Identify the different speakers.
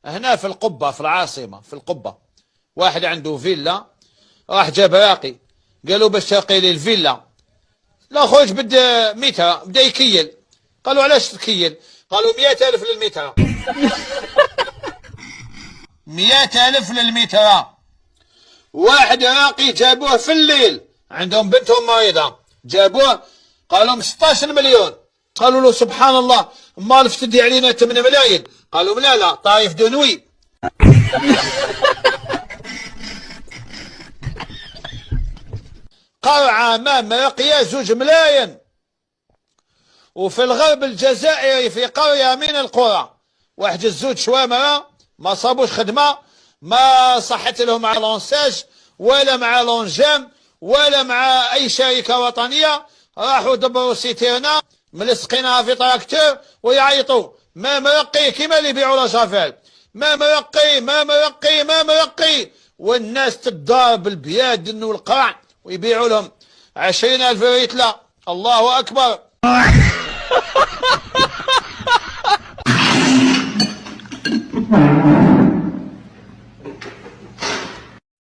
Speaker 1: هنا في القبة في العاصمة في القبة. واحد عنده فيلا، راح جاب راقي، قالوا باش ترقي لي الفيلا. لا خويا بدا متر، بدا يكيل. قالوا علاش تكيل؟ قالوا 100,000 للمتر. 100,000 للمتر. واحد راقي جابوه في الليل، عندهم بنتهم مريضة، جابوه قالوا 16 مليون. قالوا له سبحان الله، مال فتدي علينا 8 ملايين. قالوا لا طايف دنوي. قرعة ما مرقية 2 ملايين. وفي الغرب الجزائري في قرية من القرى، واحد جزوت شوامرة ما صابوش خدمة، ما صحت لهم مع لونساج ولا مع لونجام ولا مع أي شركة وطنية. راحوا دبروا سيتيرنا ملصقينها في تراكتور ويعيطوا ما مرقي، كيما اللي يبيعوا لاشافيل، ما مرقي ما مرقي ما مرقي. والناس تضارب البياد والقرع ويبيعوا لهم 20,000 ريتلة. الله أكبر.